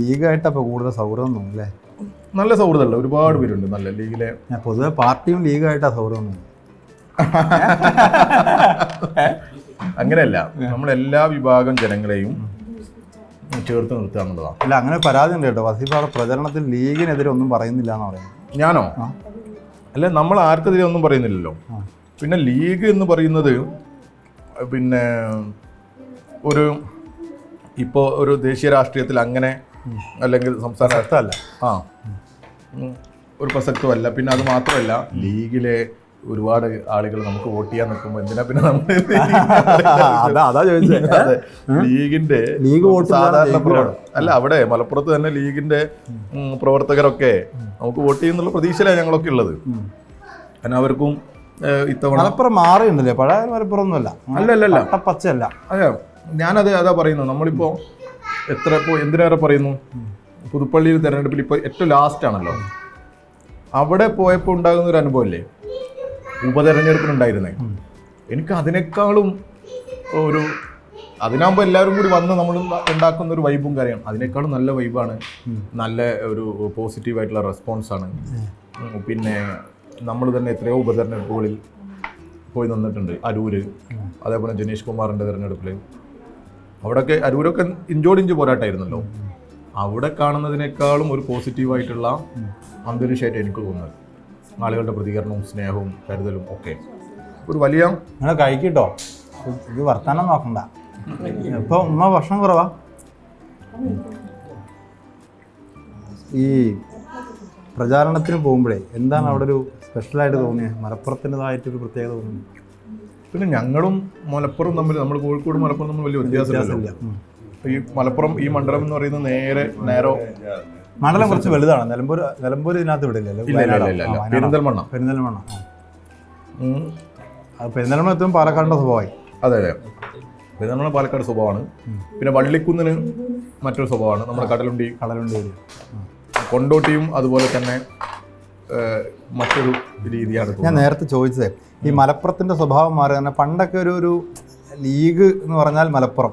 ലീഗായിട്ട് അപ്പോൾ കൂടുതൽ സൗഹൃദം തോന്നും അല്ലേ? നല്ല സൗഹൃദമല്ല, ഒരുപാട് പേരുണ്ട് നല്ല ലീഗിലെ. പൊതുവെ പാർട്ടിയും ലീഗായിട്ടാണ് സൗഹൃദം തോന്നും. അങ്ങനെയല്ല, നമ്മളെല്ലാ വിഭാഗം ജനങ്ങളെയും ചേർത്ത് നിർത്തുക എന്നുള്ളതാണ്. അല്ല, അങ്ങനെ പരാതി ഉണ്ട് കേട്ടോ. വസീഫയുടെ പ്രചരണത്തിൽ ലീഗിനെതിരെ ഒന്നും പറയുന്നില്ല എന്ന് പറയുന്നത്. ഞാനോ? അല്ല, നമ്മൾ ആർക്കെതിരെ ഒന്നും പറയുന്നില്ലല്ലോ. പിന്നെ ലീഗ് എന്ന് പറയുന്നത് പിന്നെ ഇപ്പോൾ ഒരു ദേശീയ രാഷ്ട്രീയത്തിൽ അങ്ങനെ അല്ലെങ്കിൽ സംസ്ഥാന പ്രസക്തമല്ല. ഒരു പ്രസക്തമല്ല. പിന്നെ അത് മാത്രമല്ല, ലീഗിലെ ഒരുപാട് ആളുകൾ നമുക്ക് വോട്ട് ചെയ്യാൻ നിൽക്കുമ്പോൾ എന്തിനാ പിന്നെ നമ്മൾ ലീഗിന്റെ സാധാരണ അല്ല, അവിടെ മലപ്പുറത്ത് തന്നെ ലീഗിന്റെ പ്രവർത്തകരൊക്കെ നമുക്ക് വോട്ട് ചെയ്യുന്നുള്ള പ്രതീക്ഷയിലാണ് ഞങ്ങളൊക്കെ ഉള്ളത്. കാരണം അവർക്കും ഇത്തവണ മലപ്പുറം മാറിയുണ്ടല്ലേ, പഴയ മലപ്പുറം ഒന്നുമല്ല. അല്ലല്ല, പച്ചയല്ല. അതെ, ഞാനത് അതാ പറയുന്നത്. നമ്മളിപ്പോൾ ഇപ്പോൾ എന്തിനേറെ പറയുന്നു, പുതുപ്പള്ളിയിൽ തെരഞ്ഞെടുപ്പിൽ ഇപ്പോൾ ഏറ്റവും ലാസ്റ്റ് ആണല്ലോ, അവിടെ പോയപ്പോൾ ഉണ്ടാകുന്ന ഒരു അനുഭവമല്ലേ ഉപതെരഞ്ഞെടുപ്പിനുണ്ടായിരുന്നേ. എനിക്ക് അതിനേക്കാളും അതിനാകുമ്പോൾ എല്ലാവരും കൂടി വന്ന് നമ്മൾ ഉണ്ടാക്കുന്ന ഒരു വൈബും കാര്യമാണ്. അതിനേക്കാളും നല്ല വൈബാണ്, നല്ല ഒരു പോസിറ്റീവായിട്ടുള്ള റെസ്പോൺസാണ്. പിന്നെ നമ്മൾ തന്നെ എത്രയോ ഉപതെരഞ്ഞെടുപ്പുകളിൽ പോയി നിന്നിട്ടുണ്ട്. അരൂര്, അതേപോലെ ജനീഷ് കുമാറിൻ്റെ തെരഞ്ഞെടുപ്പിൽ, അവിടെയൊക്കെ അരൂരൊക്കെ ഇഞ്ചോടിഞ്ച് പോരാട്ടമായിരുന്നല്ലോ. അവിടെ കാണുന്നതിനേക്കാളും ഒരു പോസിറ്റീവായിട്ടുള്ള അന്തരീക്ഷമായിട്ട് എനിക്ക് തോന്നുന്നത്. ആളുകളുടെ പ്രതികരണവും സ്നേഹവും കരുതലും ഒക്കെ ഒരു വലിയ. നിങ്ങൾ കഴിക്കട്ടോ, ഇത് വർത്താനം നോക്കണ്ട. ഇപ്പോൾ ഉമ്മ ഭക്ഷണം കുറവാ. ഈ പ്രചാരണത്തിന് പോകുമ്പോഴേ എന്താണ് അവിടെ ഒരു സ്പെഷ്യലായിട്ട് തോന്നിയത്? മലപ്പുറത്തിൻ്റെതായിട്ടൊരു പ്രത്യേകത തോന്നുന്നു. പിന്നെ ഞങ്ങളും മലപ്പുറം തമ്മിൽ, നമ്മൾ കോഴിക്കോട് മലപ്പുറം തമ്മിൽ വലിയ വ്യത്യാസമില്ല. ഈ മലപ്പുറം ഈ മണ്ഡലം എന്ന് പറയുന്നത് നേരോ മണ്ഡലം കുറച്ച് വലുതാണ്. നിലമ്പൂർ ഇതിനകത്ത് വിടില്ലല്ലോ. പെരിന്തൽമണ്ണ പെരിന്തൽമണ്ണ എത്തും പാലക്കാടിൻ്റെ സ്വഭാവമായി. അതെ, പെരിന്തൽമണ്ണ പാലക്കാട് സ്വഭാവമാണ്. പിന്നെ വള്ളിക്കുന്നിന് മറ്റൊരു സ്വഭാവമാണ്. നമ്മുടെ കടലുണ്ടി കൊണ്ടോട്ടിയും അതുപോലെ തന്നെ മറ്റൊരു രീതിയാണ്. ഞാൻ നേരത്തെ ചോദിച്ചത് ഈ മലപ്പുറത്തിന്റെ സ്വഭാവം മാറി. കാരണം പണ്ടൊക്കെ ഒരു ലീഗ് എന്ന് പറഞ്ഞാൽ മലപ്പുറം,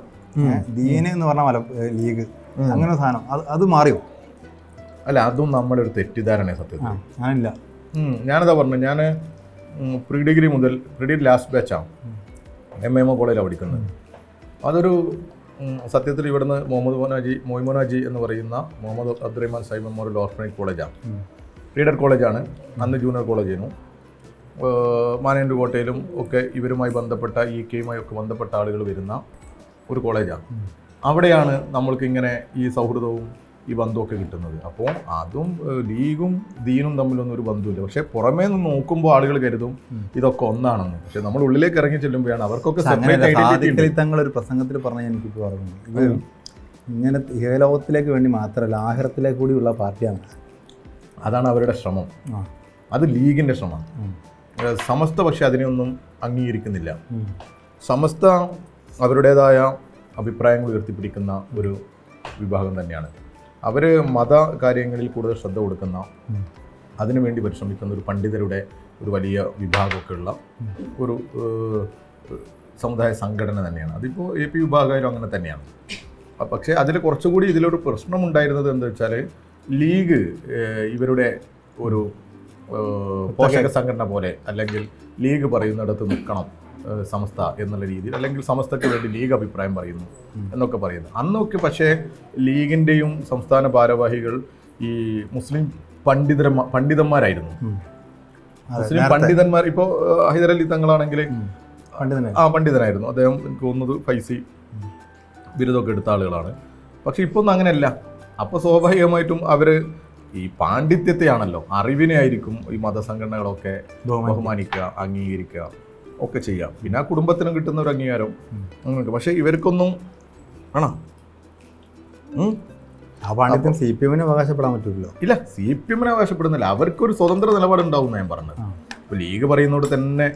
ദീന് എന്ന് പറഞ്ഞാൽ ലീഗ്, അങ്ങനെ സാധനം അത് മാറിയോ? അല്ല, അതും നമ്മുടെ ഒരു തെറ്റിദ്ധാരണ സത്യത്തിൽ. ഞാനില്ല, ഞാനതാ പറഞ്ഞു. ഞാൻ പ്രീ ഡിഗ്രി മുതൽ, പ്രീ ഡിഗ്രി ലാസ്റ്റ് ബാച്ചാണ് MMO കോളേജിലാണ് പഠിക്കുന്നത്. അതൊരു സത്യത്തിൽ ഇവിടുന്ന് മൊയ്മോനാജി എന്ന് പറയുന്ന മുഹമ്മദ് അബ്ദുറഹ്മാൻ സാഹിബ് മെമ്മോറിയൽ ഓർഫനേജ് കോളേജാണ്, റീഡർ കോളേജാണ്. അന്ന് ജൂനിയർ കോളേജായിരുന്നു. മാനേണ്ടു കോട്ടയിലും ഒക്കെ ഇവരുമായി ബന്ധപ്പെട്ട കെയുമായി ഒക്കെ ബന്ധപ്പെട്ട ആളുകൾ വരുന്ന ഒരു കോളേജാണ്. അവിടെയാണ് നമ്മൾക്കിങ്ങനെ ഈ സൗഹൃദവും ഈ ബന്ധമൊക്കെ കിട്ടുന്നത്. അപ്പോൾ അതും ലീഗും ദീനും തമ്മിലൊന്നും ഒരു ബന്ധമില്ല. പക്ഷെ പുറമേ നിന്ന് നോക്കുമ്പോൾ ആളുകൾ കരുതും ഇതൊക്കെ ഒന്നാണെന്ന്. പക്ഷെ നമ്മൾ ഉള്ളിലേക്ക് ഇറങ്ങി ചെല്ലുമ്പോഴാണ് അവർക്കൊക്കെ തങ്ങളൊരു പ്രസംഗത്തിൽ പറഞ്ഞാൽ എനിക്കിപ്പോൾ പറഞ്ഞു, ഇത് ഇങ്ങനെ ഇഹലോകത്തിലേക്ക് വേണ്ടി മാത്രമല്ല ആഖിറത്തിലേക്ക് കൂടിയുള്ള പാർട്ടിയാണ്. അതാണ് അവരുടെ ശ്രമം. അത് ലീഗിൻ്റെ ശ്രമം. സമസ്ത പക്ഷെ അതിനെയൊന്നും അംഗീകരിക്കുന്നില്ല. സമസ്ത അവരുടേതായ അഭിപ്രായങ്ങൾ ഉയർത്തിപ്പിടിക്കുന്ന ഒരു വിഭാഗം തന്നെയാണ്. അവർ മത കാര്യങ്ങളിൽ കൂടുതൽ ശ്രദ്ധ കൊടുക്കുന്ന, അതിനുവേണ്ടി പരിശ്രമിക്കുന്ന ഒരു പണ്ഡിതരുടെ ഒരു വലിയ വിഭാഗമൊക്കെ ഉള്ള ഒരു സമുദായ സംഘടന തന്നെയാണ്. അതിപ്പോൾ AP വിഭാഗമായാലും അങ്ങനെ തന്നെയാണ്. പക്ഷേ അതിൽ കുറച്ചുകൂടി ഇതിലൊരു പ്രശ്നമുണ്ടായിരുന്നത് എന്താ വെച്ചാൽ, ലീഗ് ഇവരുടെ ഒരു പോഷക സംഘടന പോലെ, അല്ലെങ്കിൽ ലീഗ് പറയുന്നിടത്ത് നിൽക്കണം സമസ്ത എന്നുള്ള രീതിയിൽ, അല്ലെങ്കിൽ സമസ്തയ്ക്ക് വേണ്ടി ലീഗ് അഭിപ്രായം പറയുന്നു എന്നൊക്കെ പറയുന്നു. അന്നൊക്കെ പക്ഷേ ലീഗിൻ്റെയും സംസ്ഥാന ഭാരവാഹികൾ ഈ മുസ്ലിം പണ്ഡിതന്മാരായിരുന്നു. മുസ്ലിം പണ്ഡിതന്മാർ. ഇപ്പോൾ ഹൈദർ അലി തങ്ങളാണെങ്കിൽ പണ്ഡിതനായിരുന്നു. അദ്ദേഹം എനിക്ക് തോന്നുന്നത് ഫൈസി ബിരുദമൊക്കെ എടുത്ത ആളുകളാണ്. പക്ഷെ ഇപ്പോൾ ഒന്നും അങ്ങനെയല്ല. അപ്പോൾ സ്വാഭാവികമായിട്ടും അവർ ഈ പാണ്ഡിത്യത്തെയാണല്ലോ, അറിവിനെ ആയിരിക്കും ഈ മതസംഘടനകളൊക്കെ ബഹുമാനിക്കുക, അംഗീകരിക്കുക ഒക്കെ ചെയ്യാം. പിന്നെ ആ കുടുംബത്തിനും കിട്ടുന്ന ഒരു അംഗീകാരം അങ്ങനെയൊക്കെ. പക്ഷേ ഇവർക്കൊന്നും ആണോ ആ പാണ്ഡിത്യം CPM-ന് അവകാശപ്പെടാൻ പറ്റില്ലല്ലോ. ഇല്ല, CPM-ന് അവകാശപ്പെടുന്നില്ല. അവർക്കൊരു സ്വതന്ത്ര നിലപാടുണ്ടാവും ഞാൻ പറഞ്ഞത്. ഇപ്പോൾ ലീഗ് പറയുന്നതോട് തന്നെ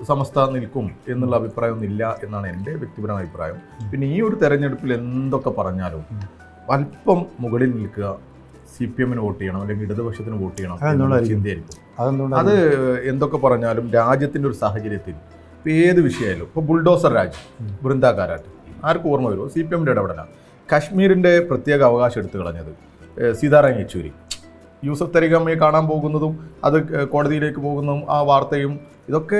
സമസ്ത നിൽക്കും എന്നുള്ള അഭിപ്രായമൊന്നും ഇല്ല എന്നാണ് എൻ്റെ വ്യക്തിപരമായ അഭിപ്രായം. പിന്നെ ഈ ഒരു തെരഞ്ഞെടുപ്പിൽ എന്തൊക്കെ പറഞ്ഞാലും അല്പം മുകളിൽ നിൽക്കുക, CPM-ന് വോട്ട് ചെയ്യണം അല്ലെങ്കിൽ ഇടതുപക്ഷത്തിന് വോട്ട് ചെയ്യണം ചിന്തയായിരിക്കും. അത് എന്തൊക്കെ പറഞ്ഞാലും രാജ്യത്തിൻ്റെ ഒരു സാഹചര്യത്തിൽ ഇപ്പോൾ ഏത് വിഷയമായാലും, ഇപ്പോൾ ബുൾഡോസർ രാജ്, ബൃന്ദാ കാരാട്ട്, ആർക്കും ഓർമ്മ വരുമോ? CPM-ന്റെ ഇടപെടലാണ്. കാശ്മീരിൻ്റെ പ്രത്യേക അവകാശം എടുത്തു കളഞ്ഞത് സീതാറാം യെച്ചൂരി, യൂസഫ് തരിഗമ്മയെ കാണാൻ പോകുന്നതും അത് കോടതിയിലേക്ക് പോകുന്നതും ആ വാർത്തയും ഇതൊക്കെ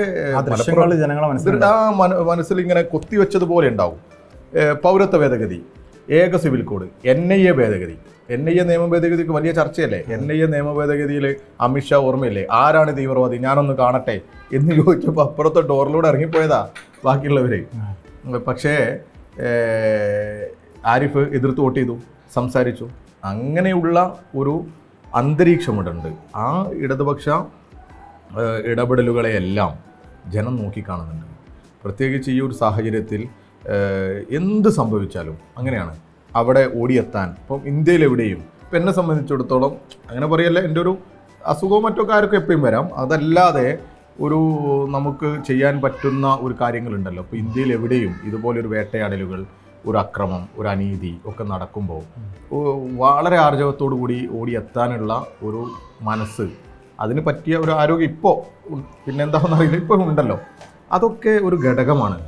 മനസ്സിൽ ഇങ്ങനെ കൊത്തിവെച്ചതുപോലെ ഉണ്ടാവും. പൗരത്വ ഭേദഗതി, ഏക സിവിൽ കോഡ്, NIA ഭേദഗതി, NIA നിയമ ഭേദഗതിക്ക് വലിയ ചർച്ചയല്ലേ. NIA നിയമ ഭേദഗതിയിൽ അമിത്ഷാ ഓർമ്മയില്ലേ, ആരാണ് തീവ്രവാദി ഞാനൊന്ന് കാണട്ടെ എന്ന് ചോദിച്ചപ്പോൾ അപ്പുറത്തെ ഡോറിലൂടെ ഇറങ്ങിപ്പോയതാ ബാക്കിയുള്ളവർ. പക്ഷേ ആരിഫ് എതിർത്ത് വോട്ട് ചെയ്തു, സംസാരിച്ചു. അങ്ങനെയുള്ള ഒരു അന്തരീക്ഷം ഇടുണ്ട്. ആ ഇടതുപക്ഷ ഇടപെടലുകളെയെല്ലാം ജനം നോക്കിക്കാണുന്നുണ്ട്. പ്രത്യേകിച്ച് ഈ ഒരു സാഹചര്യത്തിൽ എന്ത് സംഭവിച്ചാലും അങ്ങനെയാണ് അവിടെ ഓടിയെത്താൻ. ഇപ്പം ഇന്ത്യയിൽ എവിടെയും ഇപ്പം എന്നെ സംബന്ധിച്ചിടത്തോളം അങ്ങനെ പറയല്ല, എൻ്റെ ഒരു അസുഖവും മറ്റൊക്കെ ആർക്കും എപ്പോഴും വരാം. അതല്ലാതെ ഒരു നമുക്ക് ചെയ്യാൻ പറ്റുന്ന ഒരു കാര്യങ്ങളുണ്ടല്ലോ. ഇപ്പോൾ ഇന്ത്യയിൽ എവിടെയും ഇതുപോലൊരു വേട്ടയാടലുകൾ, ഒരു അക്രമം, ഒരു അനീതി ഒക്കെ നടക്കുമ്പോൾ വളരെ ആർജവത്തോടു കൂടി ഓടിയെത്താനുള്ള ഒരു മനസ്സ്, അതിന് പറ്റിയ ഒരു ആരോഗ്യം ഇപ്പോൾ പിന്നെന്താണെന്നറിയില്ല, ഇപ്പോൾ ഉണ്ടല്ലോ. അതൊക്കെ ഒരു ഘടകമാണ്.